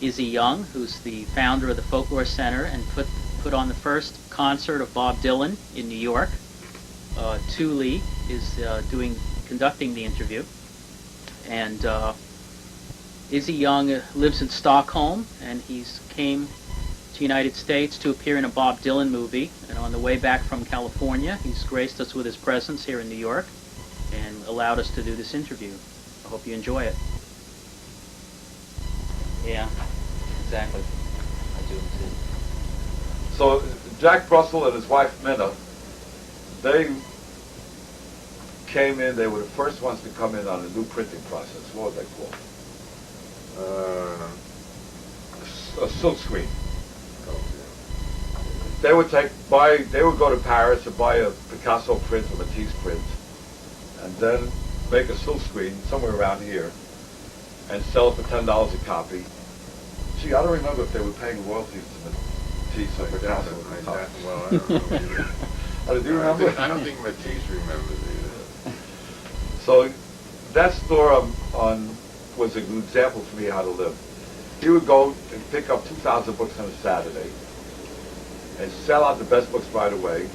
Izzy Young, who's the founder of the Folklore Center and put on the first concert of Bob Dylan in New York. Tuli is conducting the interview, and Izzy Young lives in Stockholm, and he's came to the United States to appear in a Bob Dylan movie, and on the way back from California, he's graced us with his presence here in New York and allowed us to do this interview. I hope you enjoy it. Yeah, exactly. I do too. So Jack Russell and his wife Minna, they came in, they were the first ones to come in on a new printing process. What was that called? A silk screen. They would go to Paris and buy a Picasso print or Matisse print, and then make a silk screen somewhere around here, and sell it for $10 a copy. Gee, I don't remember if they were paying royalties to Matisse or Picasso at the time. Well, I don't know either. Do you remember? I don't think Matisse remembers either. So that store was an example for me how to live. He would go and pick up 2,000 books on a Saturday and sell out the best books right away.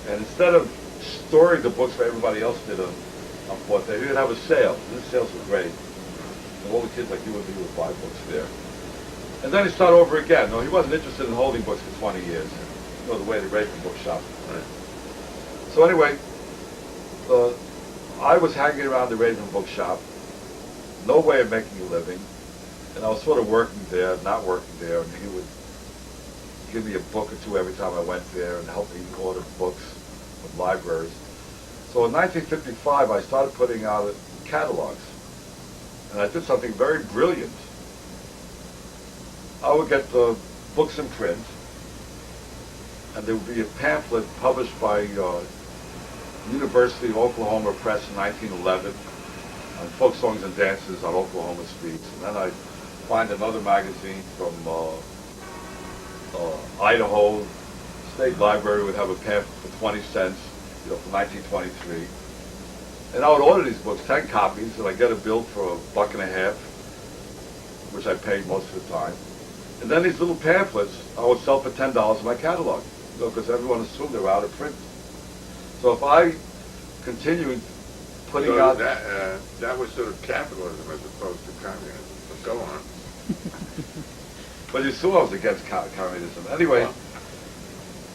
And instead of storing the books where everybody else did on Fourth Day, he would have a sale. And his sales were great. And all the kids like you and me would buy books there. And then he started over again. No, he wasn't interested in holding books for 20 years. You know, the way they rate the bookshop. Right. So anyway, I was hanging around the Raven bookshop, no way of making a living, and I was sort of working there, not working there, and he would give me a book or two every time I went there and help me order books from libraries. So in 1955, I started putting out catalogs, and I did something very brilliant. I would get the books in print, and there would be a pamphlet published by University of Oklahoma Press in 1911 on folk songs and dances on Oklahoma streets. And then I'd find another magazine from Idaho State Library would have a pamphlet for 20 cents, from 1923. And I would order these books, 10 copies, and I'd get a bill for $1.50, which I paid most of the time. And then these little pamphlets I would sell for $10 in my catalog, because everyone assumed they were out of print. So if I continued putting out... That was sort of capitalism as opposed to communism. But go on. But you saw I was against communism. Anyway,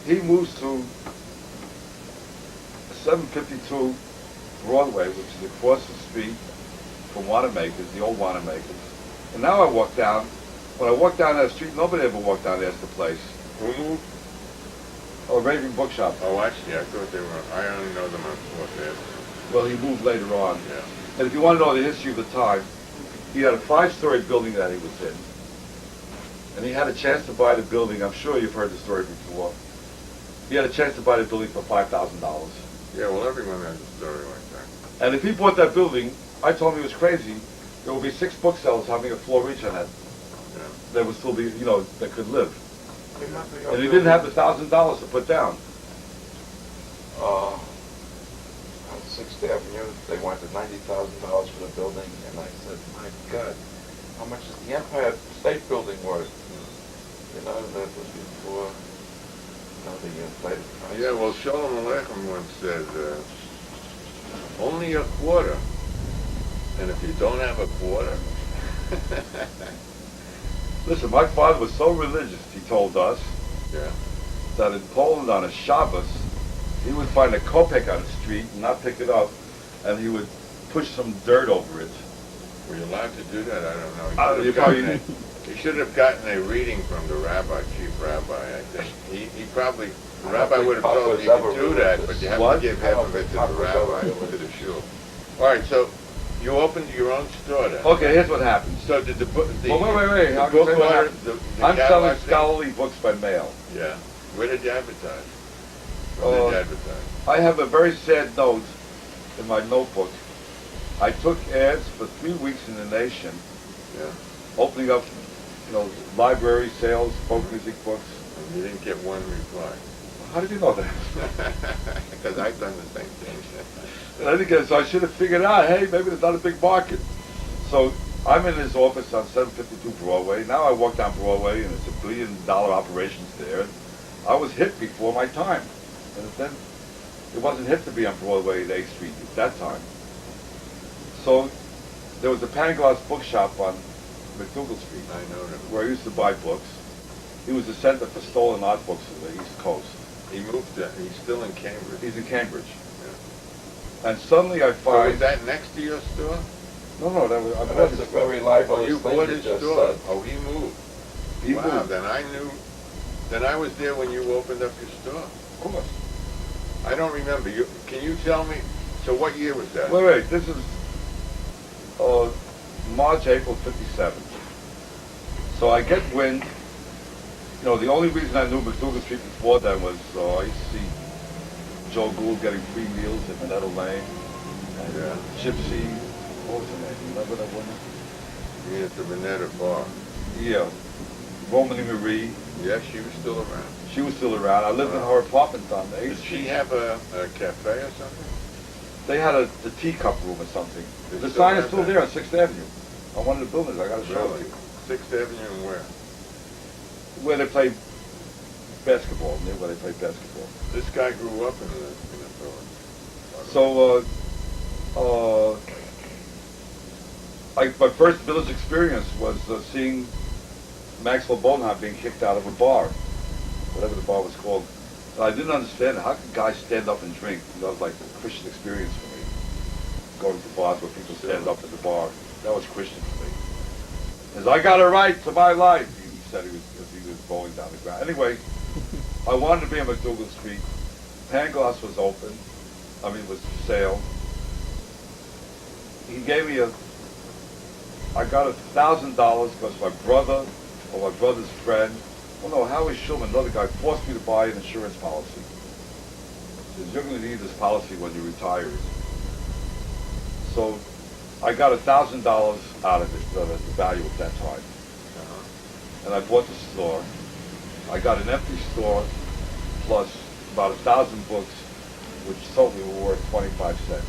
he moves to 752 Broadway, which is across the street from Wanamaker's, the old Wanamaker's. And now I walk down. When I walk down that street, nobody ever walked down there to the place. Who moved? Oh, Raven Bookshop. Oh, actually, I thought they were. I only know them on Fourth Avenue. Well, he moved later on. Yeah. And if you want to know the history of the time, he had a 5-story building that he was in. And he had a chance to buy the building. I'm sure you've heard the story before. He had a chance to buy the building for $5,000. Yeah, well, everyone has a story like that. And if he bought that building, I told him he was crazy. There would be 6 booksellers having a floor each on that. Yeah. That would still be, that could live. And he didn't have the $1,000 to put down. On 6th Avenue, they wanted $90,000 for the building, and I said, my God, how much is the Empire State Building worth? That was before, the inflated price. Yeah, well, Shalom Aleichem once said, only a quarter. And if you don't have a quarter... Listen, my father was so religious, he told us, Yeah. that in Poland on a Shabbos, he would find a kopeck on the street and not pick it up, and he would push some dirt over it. Were you allowed to do that? I don't know. He should have gotten a reading from the rabbi, chief rabbi, I think. He probably, the rabbi would have told him you could do that, but you have to give half of it to the rabbi or to the shul. All right, so you opened your own store then. Okay, here's what happened. So did the book... Wait. I'm selling scholarly books by mail. Yeah. Where did you advertise? Where did you advertise? I have a very sad note in my notebook. I took ads for 3 weeks in the Nation, opening up, library sales, folk music books. And you didn't get one reply. How did you know that? Because I've done the same thing. I didn't get it, so I should have figured out, hey, maybe there's not a big market. So I'm in his office on 752 Broadway. Now I walk down Broadway, and it's $1 billion operations there. I was hip before my time, and then it wasn't hip to be on Broadway at 8th Street at that time. So there was a Pangloss bookshop on MacDougal Street. I know that. Where I used to buy books. He was the center for stolen art books in the East Coast. He moved there. He's still in Cambridge. He's in Cambridge. Yeah. And suddenly I So find... is that next to your store? No, that was... That's a very libelous You thing bought you his just store? said. Oh, he moved. He Wow, moved. then I knew. Then I was there when you opened up your store. Of course. I don't remember. Can you tell me? So what year was that? Wait, this is March, April 57. So I get wind. You know, the only reason I knew MacDougal Street before then was I used to see Joe Gould getting free meals at Minetta Lane. And Gypsy, what was her name? Remember that woman? Yeah, at the Minetta Bar. Yeah. Romany Marie. Yes, she was still around. She was still around. I lived in her apartment on the 8th Did Street. she have a cafe or something? They had the teacup room or something. They The still sign is have still that? there on 6th Avenue. On one of the buildings. I got to show it Really? to you. 6th Avenue and where? Where they play basketball, near where they play basketball. This guy grew up in the village. So, my first village experience was seeing Maxwell Bonham being kicked out of a bar, whatever the bar was called. And I didn't understand it. How could guys stand up and drink? That was like a Christian experience for me. Going to bars where people stand up at the bar. That was Christian for me. He says, I got a right to my life, he said as he was bowling down the ground. Anyway, I wanted to be on MacDougal Street. Pangloss was open. Was for sale. He gave me I got $1,000 because my brother or my brother's friend, Howie Shulman, another guy, forced me to buy an insurance policy. He says, you're going to need this policy when you retire. So I got $1,000 out of it, the value at that time. And I bought the store. I got an empty store plus about 1,000 books, which told me were worth 25 cents.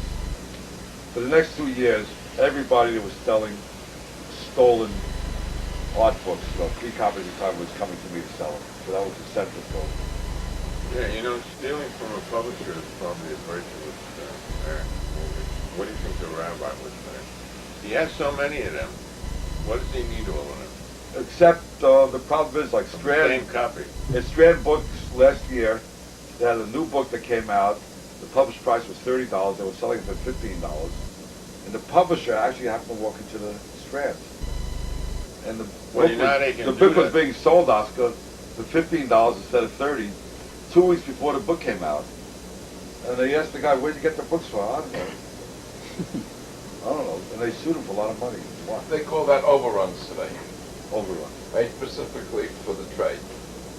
For the next 2 years, everybody that was selling stolen art books, 3 copies at a time, was coming to me to sell them. So that was the center goal. Yeah, stealing from a publisher is probably a virtuous act. What do you think the rabbi would say? He has so many of them. What does he need all of them? Except the problem is, like Strand, Same copy. at Strand Books last year, they had a new book that came out. The published price was $30. They were selling it for $15. And the publisher actually happened to walk into the Strand. And the book was being sold, Oscar, for $15 instead of $30, 2 weeks before the book came out. And they asked the guy, where'd you get the books from? I don't know. I don't know. And they sued him for a lot of money. Why? They call that overruns today. Overrun. Made specifically for the trade.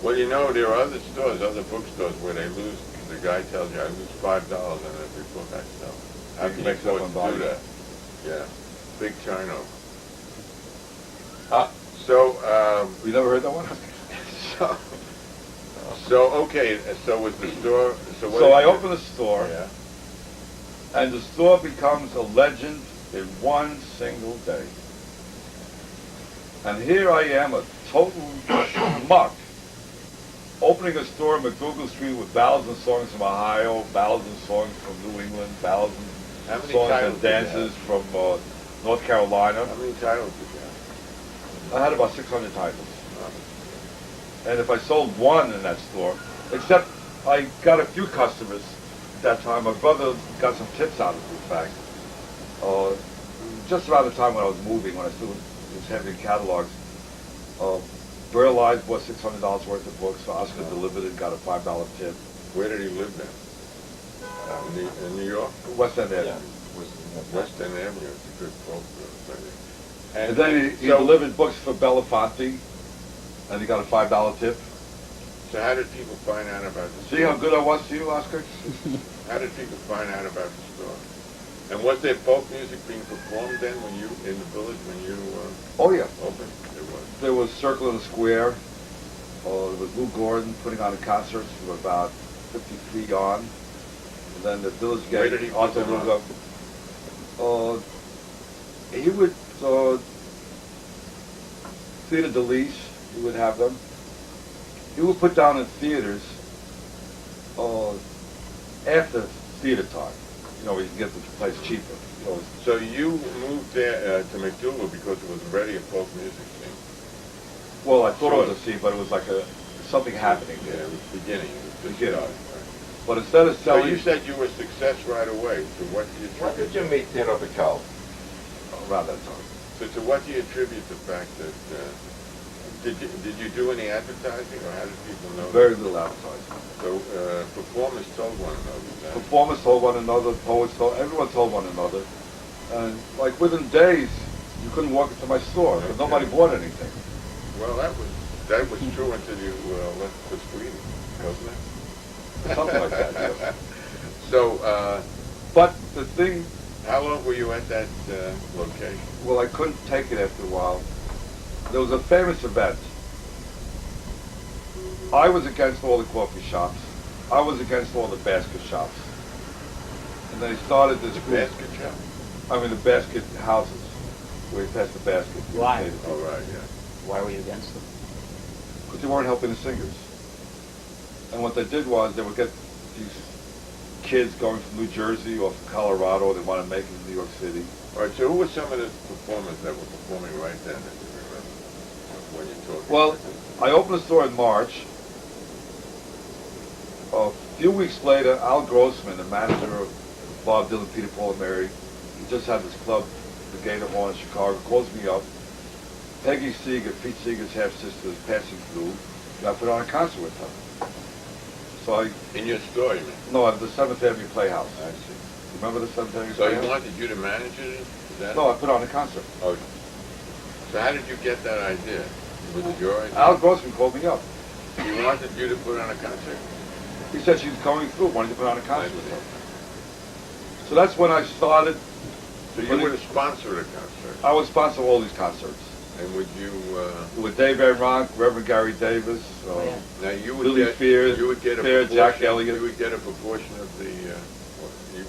Well, there are other stores, other bookstores, where they lose, the guy tells you, I lose $5 on every book I sell. How can you afford to do that? Yeah. Big turnover. You never heard that one? Okay, so with the store, So I open the store, Yeah. and the store becomes a legend in one single day. And here I am, a total schmuck, opening a store in MacDougal Street with ballads and songs from Ohio, ballads and songs from New England, ballads How and many songs titles and did you dances from North Carolina. How many titles did you have? I had about 600 titles. And if I sold one in that store, except I got a few customers at that time. My brother got some tips out of it, in fact. Just around the time when I was moving, when I still was having catalogs, Burl Ives bought $600 worth of books, so Oscar delivered it, got a $5 tip. Where did he live then? In New York? West End Avenue. West End Avenue. It's a good folk place. And then he delivered books for Belafonte, and he got a $5 tip. So how did people find out about the store? See how good I was to you, Oscar? How did people find out about the store? And was there folk music being performed then when you, in the village, when you Oh, yeah. opened? There was. There was Circle in the Square. There was Lou Gordon putting on a concert from about 50 feet on. And then the Village Gate. Where did he put them on? He would Theater de Lys, he would have them. He would put down in theaters after theater time. You know, you can get the place cheaper. You know, So you moved there to MacDougal because it was already a folk music scene? well, I thought it was a scene, but it was like something happening Yeah, there. it was beginning. It was just Beginning. starting, right. But instead of So selling, you said you were a success right away. So what do you When attribute? did you meet Theodore Bickel? around that time, So to what do you attribute the fact that did you do any advertising, or how did people know? very little advertising. So performers told one another that. Performers told one another, poets told, everyone told one another. And like within days, you couldn't walk into my store because Okay. nobody bought anything. Well, that was true until you left for Sweden, wasn't it? Something like that, yeah. So, But the thing, how long were you at that location? well, I couldn't take it after a while. There was a famous event. I was against all the coffee shops. I was against all the basket shops. And they started this The group. basket shop? I mean, the basket houses, where you pass the basket. Why? Oh, right, yeah. Why were you against them? Because they weren't helping the singers. And what they did was they would get these kids going from New Jersey or from Colorado. They wanted to make it in New York City. All right, so who were some of the performers that were performing right then that you remember when you talked? Well, I opened the store in March. A few weeks later, Al Grossman, the manager of Bob Dylan, Peter, Paul, and Mary, he just had this club, the Gator Hall in Chicago, calls me up. Peggy Seeger, Pete Seeger's half-sister, is passing through, and I put on a concert with her. So I, In your store, you mean? no, at the 7th Avenue Playhouse. I see. Remember the 7th Avenue So he Playhouse? wanted you to manage it? Is that No, I put on a concert. Oh. So how did you get that idea? Was it your idea? Al Grossman called me up. He wanted you to put on a concert? He said she was coming through, wanted to put on a concert I with see. her. So that's when I started. So you would have sponsored a concert? I would sponsor all these concerts. And would you, With Dave Van Ronk, Reverend Gary Davis, Oh, yeah. now you would Billy get, Spears, you would get a Fair, proportion, Jack Elliott. you would get a proportion of the,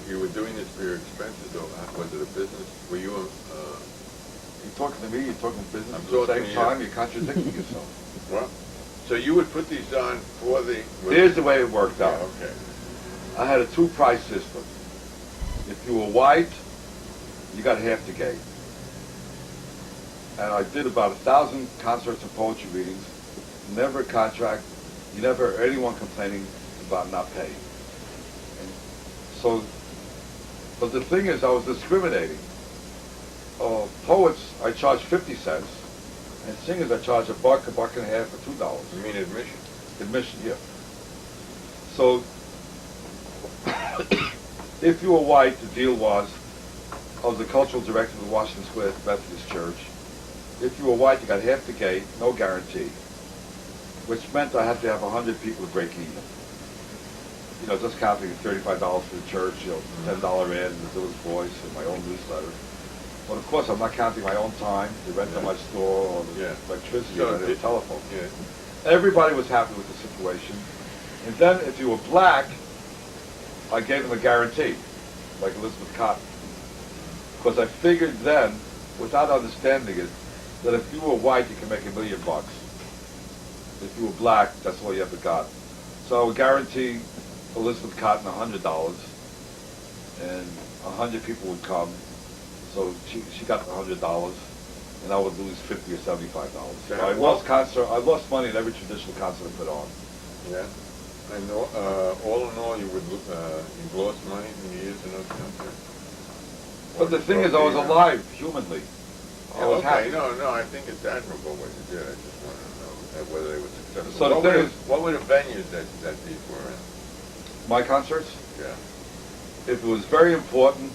you were doing this for your expenses, or was it a business? Were you, You're talking to me, you're talking business I'm at the talking same to you. time, you're contradicting yourself. well, so you would put these on for the... Here's the way it worked Yeah, out. okay. I had a two-price system. If you were white, you got half the gate. And I did about 1,000 concerts and poetry readings. Never a contract. You never heard anyone complaining about not paying. And so, but the thing is, I was discriminating. Poets, I charge 50 cents, and singers, I charge $1, $1.50, or $2. You mean admission? Admission, yeah. So, if you were white, the deal was, I was the cultural director of the Washington Square Methodist Church. If you were white, you got half the gate, no guarantee, which meant I had to have 100 people to break even. You know, just counting $35 for the church, you know, $10 ad in the Village Voice and my own newsletter. But of course, I'm not counting my own time, the rent of my store, or the electricity, or the telephone. Yeah. Everybody was happy with the situation. And then if you were black, I gave them a guarantee, like Elizabeth Cotton. Because I figured then, without understanding it, that if you were white, you could make $1 million. If you were black, that's all you ever got. So I would guarantee Elizabeth Cotton $100, and 100 people would come. So she got the $100, and I would lose $50 or $75. So I lost money in every traditional concert I put on. Yeah. And all in all, you would you lost money in the years in those concerts? But the thing is, I was alive, humanly. I was happy. No, I think it's admirable what you did. I just want to know whether they were successful. So the thing is, what were the venues that these were in? my concerts, Yeah. if it was very important,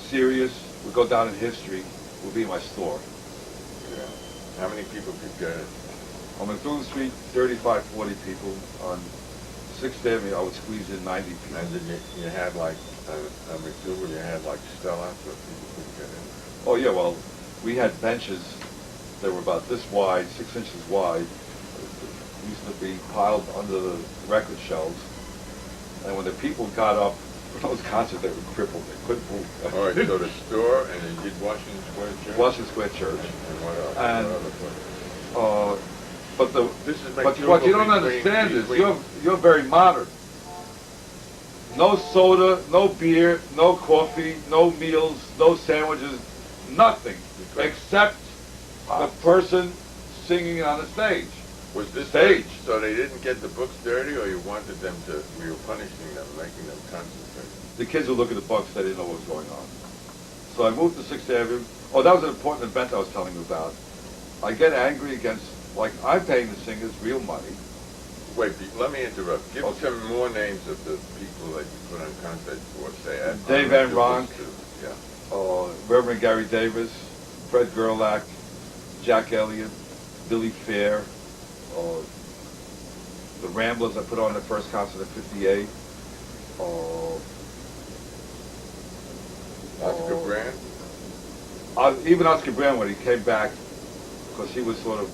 serious, would go down in history, would be my store. Yeah. How many people could get it? On MacDougal Street, 35, 40 people. On 6th Avenue, I would squeeze in 90 people. And then you had like, on MacDougal, you had like Stella, so people couldn't get in. Oh yeah, well, we had benches that were about this wide, 6 inches wide. Used to be piled under the record shelves. And when the people got up for those concerts, they were crippled. They couldn't move. All right, so the store, and then you did Washington Square Church? Washington Square Church. And what else? And What other place? But This is what you don't understand is you're very modern. No soda, no beer, no coffee, no meals, no sandwiches, nothing except the person singing on the stage. Was this stage? So they didn't get the books dirty, or you wanted them to? We were punishing them, making them concentrate. The kids would look at the books; they didn't know what was going on. So I moved to 6th Avenue. Oh, that was an important event I was telling you about. I get angry against, like, I'm paying the singers real money. Wait, let me interrupt. Give some more names of the people that you put on concert for, say, at Dave Van Ronk, yeah. Reverend Gary Davis, Fred Gerlach, Jack Elliott, Billy Fair, the Ramblers I put on the first concert in '58. Oscar Brand? Even Oscar Brand, when he came back, because he was sort of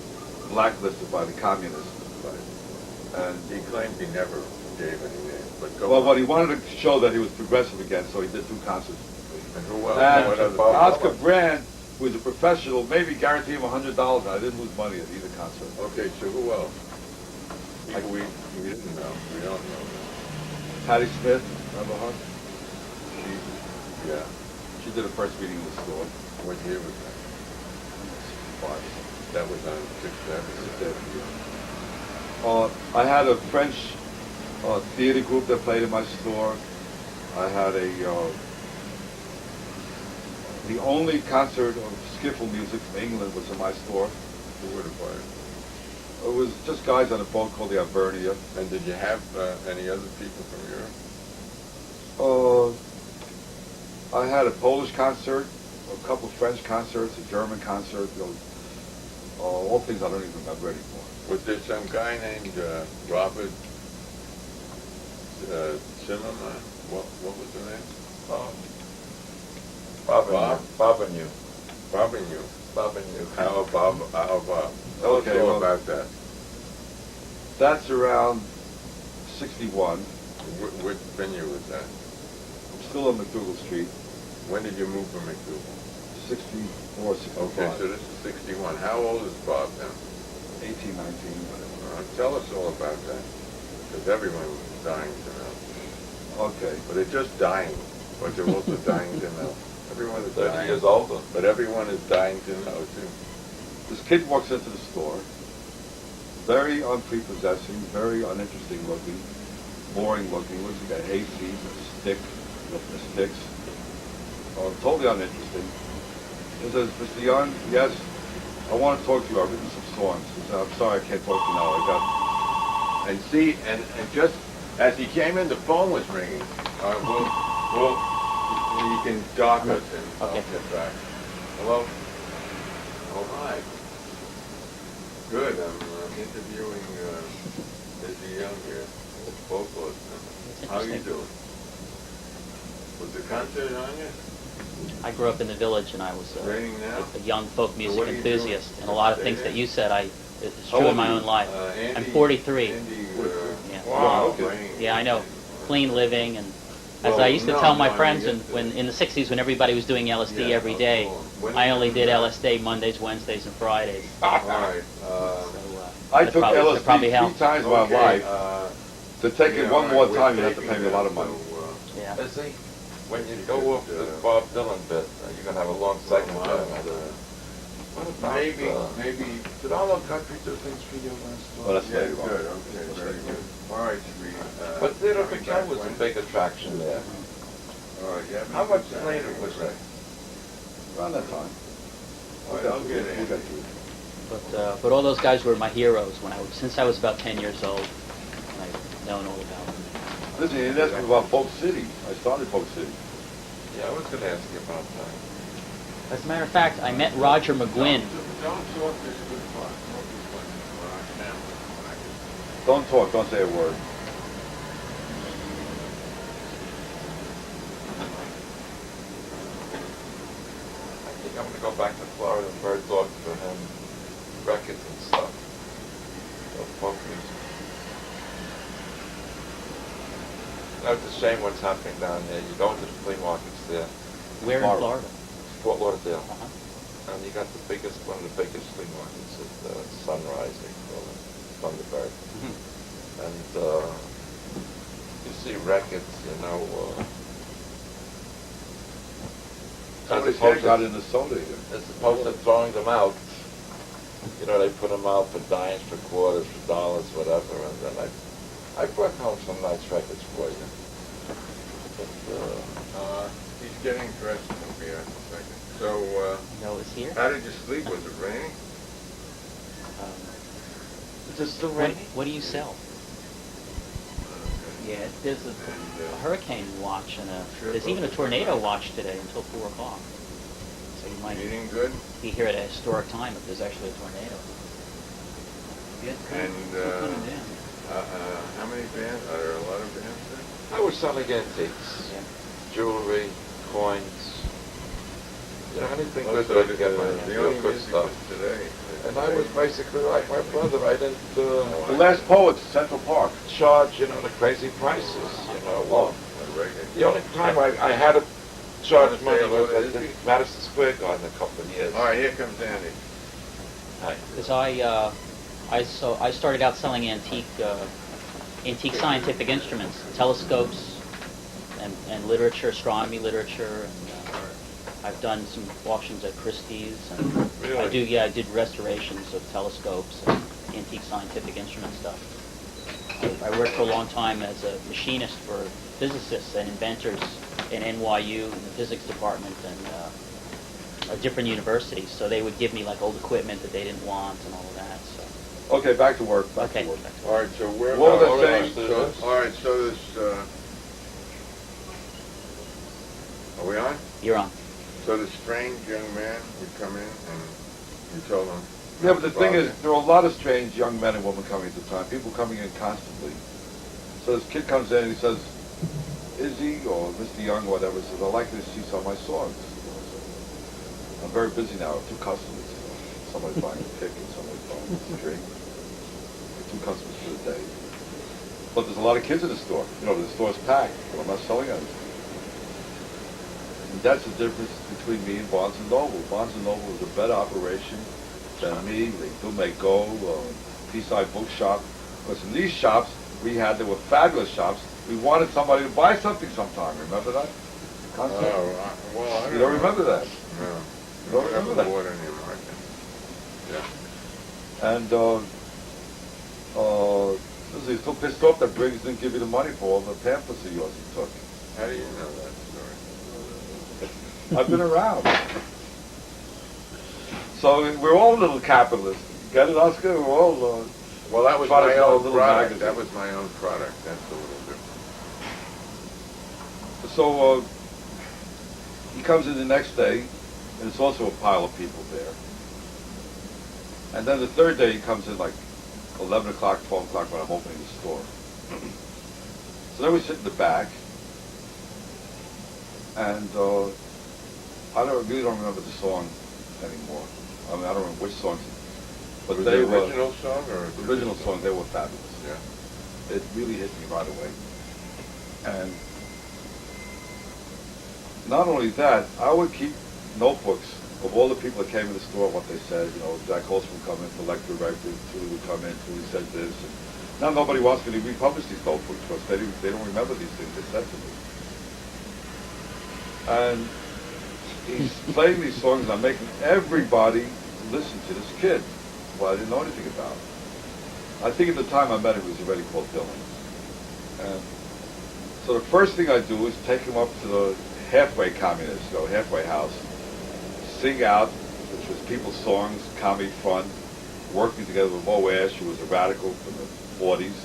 blacklisted by the communists. And he claimed he never gave any names. But Well, he wanted to show that he was progressive again, so he did 2 concerts. And who else? And Oscar Brand, who was a professional, maybe guaranteed him $100, and I didn't lose money at either concert. Okay, so who else? People we didn't know. We don't know. Patti Smith, remember her? Yeah. She did a first reading in the store. What year was that? That was on 6th Avenue. I had a French theater group that played in my store. I had the only concert of skiffle music from England was in my store. Who would have played? It was just guys on a boat called the Albernia. And did you have any other people from Europe? I had a Polish concert, a couple of French concerts, a German concert, all things I don't even remember anymore. Was there some guy named Robert Zimmerman? What was the name? Bobbinu. How Bob? Tell us all about that. That's around 61. What venue was that? I'm still on MacDougal Street. When did you move from MacDougal? 64, 65. Okay, so this is 61. How old is Bob now? 18, 19, whatever. Tell us all about that, because everyone was dying to know. Okay. But they're just dying, but they're also dying to know. Everyone is 30 dying. years older. But everyone is dying to know, too. This kid walks into the store, very unprepossessing, very uninteresting looking, boring looking, looks like a hayseed, a stick, the Styx. Totally uninteresting. He says, Mr. Young, yes, I want to talk to you. I've written some songs. He said, I'm sorry, I can't talk to you now. And see, and just as he came in, the phone was ringing. You can dock us and I'll get back. Hello? Oh, hi. Good. I'm interviewing Izzy Young here at Folklore Center. How you doing? Was the concert on you? I grew up in the village, and I was now? a young folk music what are you enthusiast, doing? and a lot of things that you said, it's true in my own life. Andy, I'm 43. Andy, Yeah. wow. Yeah, I know. Clean living, and as I used to tell my friends, when in the 60s, when everybody was doing LSD every day, I only did LSD Mondays, Wednesdays, and Fridays. All right. I took LSD probably 3 helped. times in my life. To take it one more time, you have to pay me a lot of money. Yeah. Izzy, when you go off this Bob Dylan bit, you're going to have a long segment there. What about, maybe. did all the country do things for you last Well, that's Yeah, later on. good. Okay, very good. All right, sweet. But Theater of Mikel was a big attraction there. All right, yeah. How much later was that? Around that time. All right, I'll get We'll in. get to it. But all those guys were my heroes since I was about 10 years old. And I've known all about them. Listen, you asked me about Folk City. I started Folk City. Yeah, I was going to ask you about that. As a matter of fact, I met Roger McGuinn. Don't talk this good part. Don't talk, don't say a word. I think I'm going to go back to Florida and bird dog for him records and stuff of folk music. You know, it's a shame what's happening down there. You go into the flea markets there, Where in Florida? Fort Lauderdale, Uh-huh. and you got one of the biggest flea markets at Sunrise, they call it. Kupferberg. And you see records, you know. Somebody folks out in the soda here. As opposed to throwing them out, you know, they put them out for dimes, for quarters, for dollars, whatever, and then I brought home some nice records for you. But, He's getting dressed. He'll be out in a second. So, No, it's here. how did you sleep? Was it raining? Is it still What, raining? what do you sell? Yeah, there's a hurricane watch and there's even a tornado watch today until 4 o'clock. So you might Eating good? be here at a historic time if there's actually a tornado. And how many bands? Are there a lot of bands there? I was selling antiques, Yeah. jewelry, coins, you know, anything good Also, that I could get my the only good music stuff. was today. And I was basically like my brother. I didn't The Last Poets, Central Park. charge, you know, the crazy prices, you know. Oh. The only time I had to charge Wanna money say hello was to at Izzy? the Madison Square Garden a couple of years. All right, here comes Andy. Hi. Because I started out selling antique scientific instruments, telescopes, and literature, astronomy literature. And, I've done some auctions at Christie's, and Really? I did restorations of telescopes and antique scientific instrument stuff. I worked for a long time as a machinist for physicists and inventors in NYU in the physics department and different universities. So they would give me like old equipment that they didn't want and all of that. So Okay, back to work. Back okay. to work. All right, so where? What was I hold saying? on. All right, so this. Are we on? You're on. So the strange young man would come in and you told him. Yeah, but the thing is, there are a lot of strange young men and women coming at the time. People coming in constantly. So this kid comes in and he says, Izzy or Mr. Young or whatever says, I'd like to see some of my songs. I'm very busy now. I have 2 customers. Somebody's buying a pick and somebody's buying a string. 2 customers for the day. But there's a lot of kids in the store. You know, the store's packed, but I'm not selling anything. And that's the difference between me and Barnes & Noble. Barnes & Noble is a better operation than me. They do make go, Seaside Bookshop. Because in these shops they were fabulous shops. We wanted somebody to buy something sometime. Remember that concept? Well, I You don't remember that? No. You don't remember that? Water anymore, I think. Yeah. And he's so pissed off that Briggs didn't give you the money for all the pamphlets of yours he took. How do you know that story? I've been around. So we're all little capitalists. Get it, Oscar? We're all... Well, that was Try to my sell a own little product. magazine. That was my own product. That's a little different. So he comes in the next day, and it's also a pile of people there. And then the third day he comes in like 11 o'clock, 12 o'clock when I'm opening the store. So then we sit in the back, and I really don't remember the song anymore. I mean, I don't remember which songs, but Was they the were original song or the original song. They were fabulous. Yeah. It really hit me right away. And not only that, I would keep notebooks of all the people that came in the store, what they said. You know, Jack Holzman would come in, Electra record, Tuli would come in, Tuli said this. And now nobody wants me to republish these notebooks because they don't remember these things they said to me. And he's playing these songs and I'm making everybody listen to this kid, who I didn't know anything about. I think at the time I met him, he was already called Dylan. And so the first thing I do is take him up to the halfway communist, halfway house, sing out, which was people's songs, comedy fun, working together with Moe Asch, who was a radical from the 40s,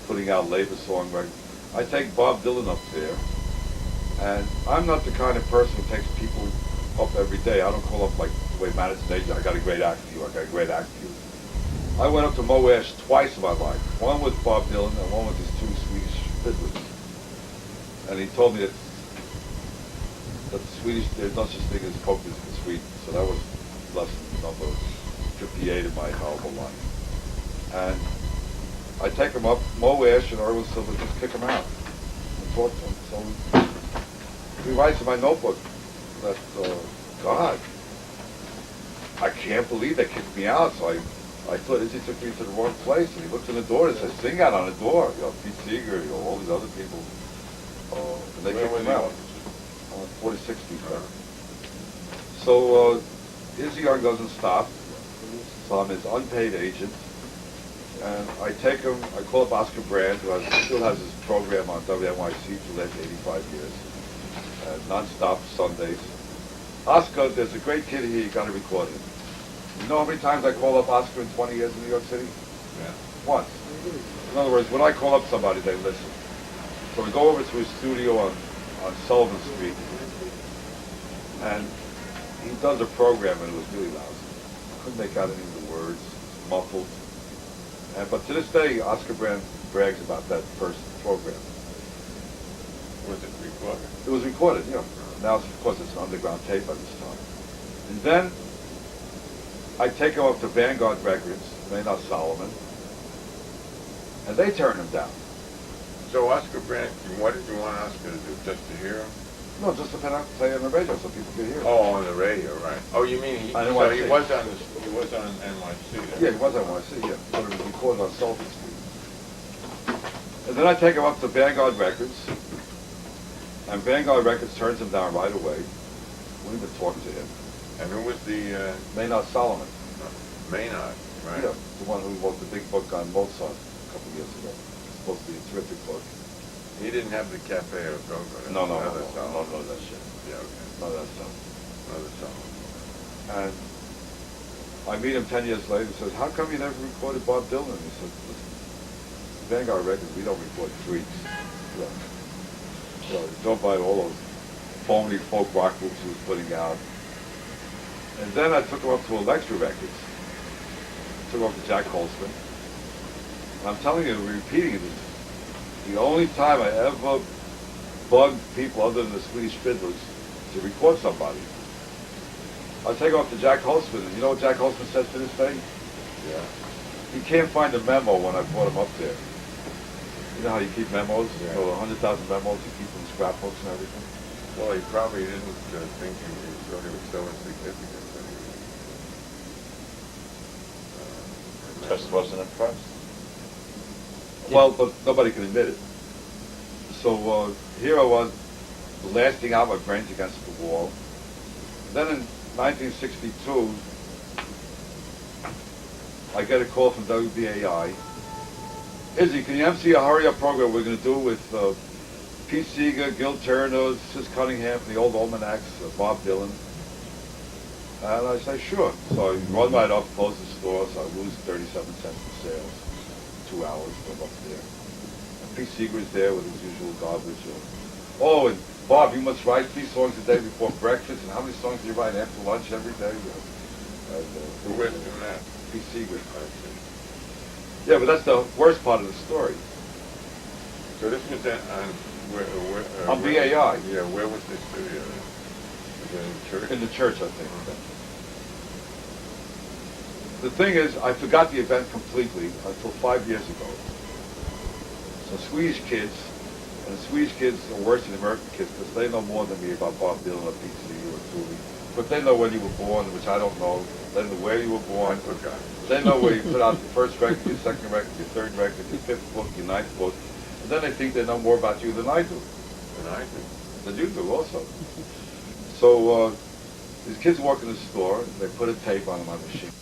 putting out labor song records. I take Bob Dylan up there, and I'm not the kind of person who takes people up every day. I don't call up like the way Maynard Solomon, I got a great act for you, I got a great act for you. I went up to Moe Asch twice in my life, one with Bob Dylan and one with his 2 Swedish fiddlers. And he told me that the Swedish, there's no such thing as poker in Sweden, so that was lesson number 58 in my horrible life. And I take him up, Moe Asch and Erwin Silver just kick him out and talk to him. So he writes in my notebook that, God, I can't believe they kicked me out. So I I thought Izzy took me to the wrong place, and he looked in the door and said, "Sing out on the door." Pete Seeger, all these other people. And they kicked him out. 46th Street. So Izzy Young doesn't stop. So I'm his unpaid agent. And I take him, I call up Oscar Brand, who still has his program on WNYC for the last 85 years. Non-stop Sundays. Oscar, there's a great kid here, you got to record him. You know how many times I call up Oscar in 20 years in New York City? Yeah. Once. In other words, when I call up somebody, they listen. So we go over to his studio on Sullivan Street, and he does a program, and it was really lousy. I couldn't make out any of the words, muffled. But to this day, Oscar Brand brags about that first program. Was it recorded? It was recorded, yeah. Now, of course, it's an underground tape by this time. And then I take him up to Vanguard Records, Maynard Solomon, and they turn him down. So Oscar Brand, what did you want Oscar to do? Just to hear him? No, just to play on the radio so people could hear him. Oh, on the radio, right. Oh, you mean he was on NYC then? Yeah, he was on NYC, yeah. But it was recorded on Sullivan Street. And then I take him up to Vanguard Records, and Vanguard Records turns him down right away. Wouldn't even talk to him. And who was the... Maynard Solomon. Maynard, right. Yeah, the one who wrote the big book on Mozart a couple of years ago. It's supposed to be a terrific book. He didn't have the cafe or go-go. No, that shit. Yeah, okay. No, that stuff. Another song. And I meet him 10 years later. He says, "How come you never recorded Bob Dylan?" He said, "Listen, Vanguard Records, we don't record freaks. Yeah. So don't buy all those phony folk rock groups he was putting out." And then I took him up to Electra Records. Took him up to Jack Holzman. And I'm telling you, repeating this, the only time I ever bugged people other than the Swedish Fiddlers to record somebody. I take him up to Jack Holzman, and you know what Jack Holzman says to this day? Yeah. He can't find a memo when I brought him up there. You know how you keep memos? Yeah. So 100,000 memos, you keep them in scrapbooks and everything. Well, he probably didn't think he thought he was so insignificant. But Just wasn't impressed. Well, but nobody can admit it. So here I was, blasting out my brains against the wall. Then in 1962, I get a call from WBAI. "Izzy, can you MC a hurry-up program we're going to do with Pete Seeger, Gil Turner, Sis Cunningham from the old almanacs, Bob Dylan?" And I say, "Sure." So I run right up, close the store, so I lose 37 cents in sales. 2 hours, I'm up there. And Pete Seeger is there with his usual garbage. "Oh, and Bob, you must write 3 songs a day before breakfast, and how many songs do you write after lunch every day?" who was doing that? Pete Seeger. Yeah, but that's the worst part of the story. So this was on On BAI. Yeah, where was the studio? Was it in the church? In the church, I think. The thing is, I forgot the event completely until 5 years ago. So Swedish kids, and Swedish kids are worse than American kids because they know more than me about Bob Dylan or Pete Seeger or Tuli. But they know when you were born, which I don't know. They know where you were born. I forgot. They know where you put out your first record, your second record, your third record, your 5th book, your 9th book. And then they think they know more about you than I do. And I do. Than you do also. So these kids walk in the store, they put a tape on my machine.